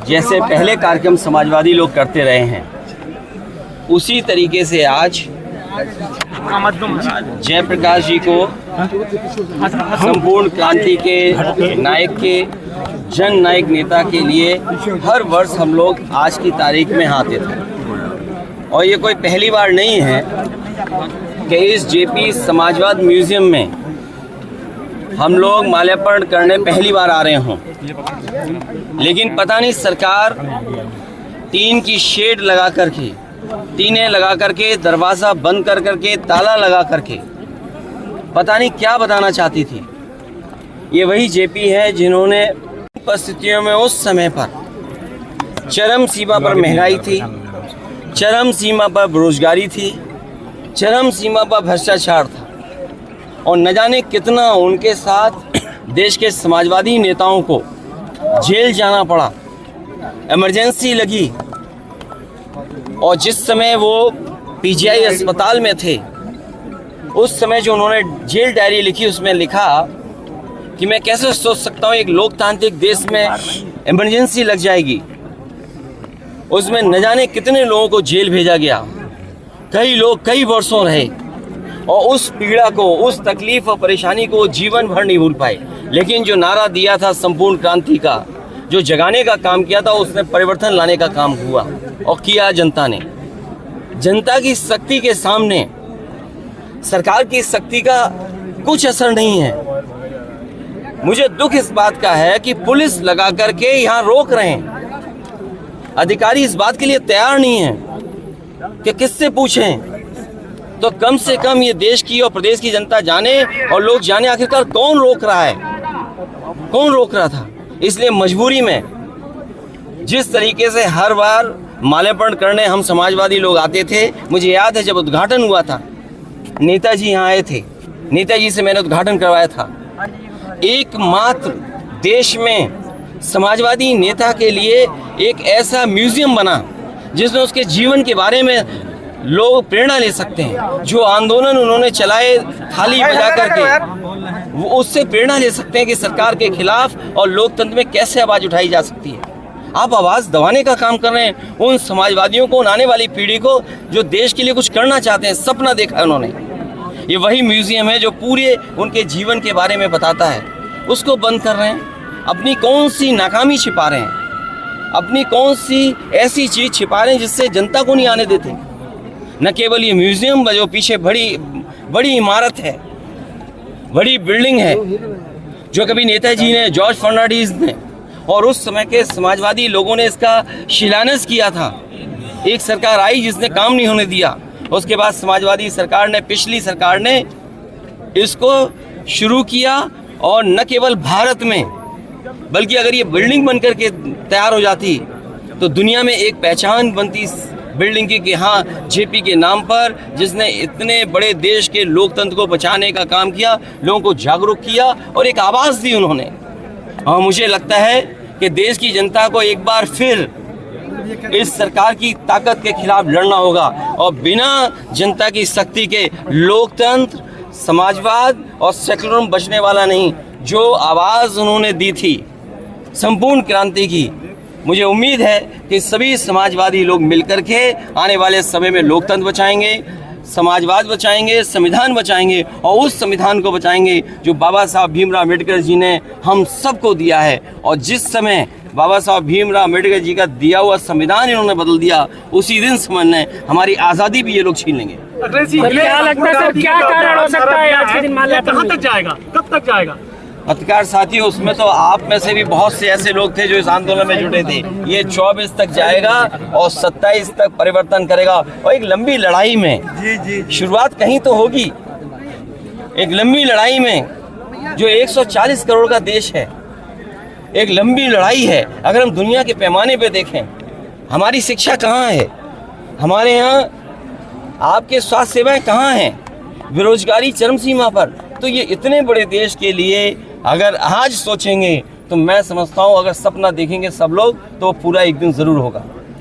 जैसे पहले कार्यक्रम समाजवादी लोग करते रहे हैं, उसी तरीके से आज जयप्रकाश जी को संपूर्ण क्रांति के नायक के जन नायक नेता के लिए हर वर्ष हम लोग आज की तारीख में आते थे। और ये कोई पहली बार नहीं है कि इस जेपी समाजवाद म्यूजियम में हम लोग माल्यार्पण करने पहली बार आ रहे हों, लेकिन पता नहीं सरकार टीन की शेड लगा करके, टीनें लगा करके, दरवाज़ा बंद कर करके, ताला लगा करके पता नहीं क्या बताना चाहती थी। ये वही जेपी है जिन्होंने परिस्थितियों में उस समय पर चरम सीमा पर महंगाई थी, चरम सीमा पर बेरोजगारी थी, चरम सीमा पर भ्रष्टाचार था, और न जाने कितना उनके साथ देश के समाजवादी नेताओं को जेल जाना पड़ा, इमरजेंसी लगी। और जिस समय वो पीजीआई अस्पताल में थे, उस समय जो उन्होंने जेल डायरी लिखी, उसमें लिखा कि मैं कैसे सोच सकता हूँ एक लोकतांत्रिक देश में इमरजेंसी लग जाएगी। उसमें न जाने कितने लोगों को जेल भेजा गया, कई लोग कई वर्षों रहे और उस पीड़ा को, उस तकलीफ और परेशानी को जीवन भर नहीं भूल पाए। लेकिन जो नारा दिया था संपूर्ण क्रांति का, जो जगाने का काम किया था, उसने परिवर्तन लाने का काम हुआ और किया जनता ने। जनता की शक्ति के सामने सरकार की शक्ति का कुछ असर नहीं है। मुझे दुख इस बात का है कि पुलिस लगा करके यहाँ रोक रहे हैं, अधिकारी इस बात के लिए तैयार नहीं है कि किससे पूछें। तो कम से कम ये देश की और प्रदेश की जनता जाने और लोग जाने आखिरकार कौन रोक रहा है, कौन रोक रहा था। इसलिए मजबूरी में जिस तरीके से हर बार माल्यार्पण करने हम समाजवादी लोग आते थे, मुझे याद है जब उद्घाटन हुआ था, नेताजी यहाँ आए थे, नेताजी से मैंने उद्घाटन करवाया था। एकमात्र देश में समाजवादी नेता के लिए एक ऐसा म्यूजियम बना जिसमें उसके जीवन के बारे में लोग प्रेरणा ले सकते हैं। जो आंदोलन उन्होंने चलाए थाली बजा करके, वो उससे प्रेरणा ले सकते हैं कि सरकार के खिलाफ और लोकतंत्र में कैसे आवाज़ उठाई जा सकती है। आप आवाज़ दबाने का काम कर रहे हैं उन समाजवादियों को, उन आने वाली पीढ़ी को जो देश के लिए कुछ करना चाहते हैं, सपना देखा है उन्होंने। ये वही म्यूजियम है जो पूरे उनके जीवन के बारे में बताता है, उसको बंद कर रहे हैं। अपनी कौन सी नाकामी छिपा रहे हैं, अपनी कौन सी ऐसी चीज़ छिपा रहे हैं जिससे जनता को नहीं आने देते। न केवल ये म्यूजियम, जो पीछे बड़ी इमारत है, बड़ी बिल्डिंग है, जो कभी नेताजी ने, जॉर्ज फर्नांडिस ने और उस समय के समाजवादी लोगों ने इसका शिलान्यास किया था। एक सरकार आई जिसने काम नहीं होने दिया, उसके बाद समाजवादी सरकार ने, पिछली सरकार ने इसको शुरू किया। और न केवल भारत में, बल्कि अगर ये बिल्डिंग बनकर के तैयार हो जाती तो दुनिया में एक पहचान बनती बिल्डिंग की कि हाँ, जेपी के नाम पर, जिसने इतने बड़े देश के लोकतंत्र को बचाने का काम किया, लोगों को जागरूक किया और एक आवाज़ दी उन्होंने। और मुझे लगता है कि देश की जनता को एक बार फिर इस सरकार की ताकत के खिलाफ लड़ना होगा। और बिना जनता की शक्ति के लोकतंत्र, समाजवाद और सेकुलरिज्म बचने वाला नहीं। जो आवाज़ उन्होंने दी थी संपूर्ण क्रांति की, मुझे उम्मीद है कि सभी समाजवादी लोग मिलकर के आने वाले समय में लोकतंत्र बचाएंगे, समाजवाद बचाएंगे, संविधान बचाएंगे और उस संविधान को बचाएंगे जो बाबा साहब भीमराव अम्बेडकर जी ने हम सबको दिया है। और जिस समय बाबा साहब भीमराव अम्बेडकर जी का दिया हुआ संविधान इन्होंने बदल दिया, उसी दिन समझने हमारी आज़ादी भी ये लोग छीन लेंगे। क्या लगता है सर, क्या कारण हो सकता है आज के दिन माल्यार्पण कहाँ तक जाएगा, कब तक जाएगा? पत्रकार साथियों, उसमें तो आप में से भी बहुत से ऐसे लोग थे जो इस आंदोलन में जुटे थे। ये 24 तक जाएगा और 27 तक परिवर्तन करेगा। और एक लंबी लड़ाई में शुरुआत कहीं तो होगी, एक लंबी लड़ाई में जो 140 करोड़ का देश है, एक लंबी लड़ाई है। अगर हम दुनिया के पैमाने पे देखें, हमारी शिक्षा कहाँ है, हमारे यहाँ आपके स्वास्थ्य सेवाएं कहाँ हैं, बेरोजगारी चरम सीमा पर। तो ये इतने बड़े देश के लिए अगर आज सोचेंगे तो मैं समझता हूँ, अगर सपना देखेंगे सब लोग तो पूरा एक दिन ज़रूर होगा।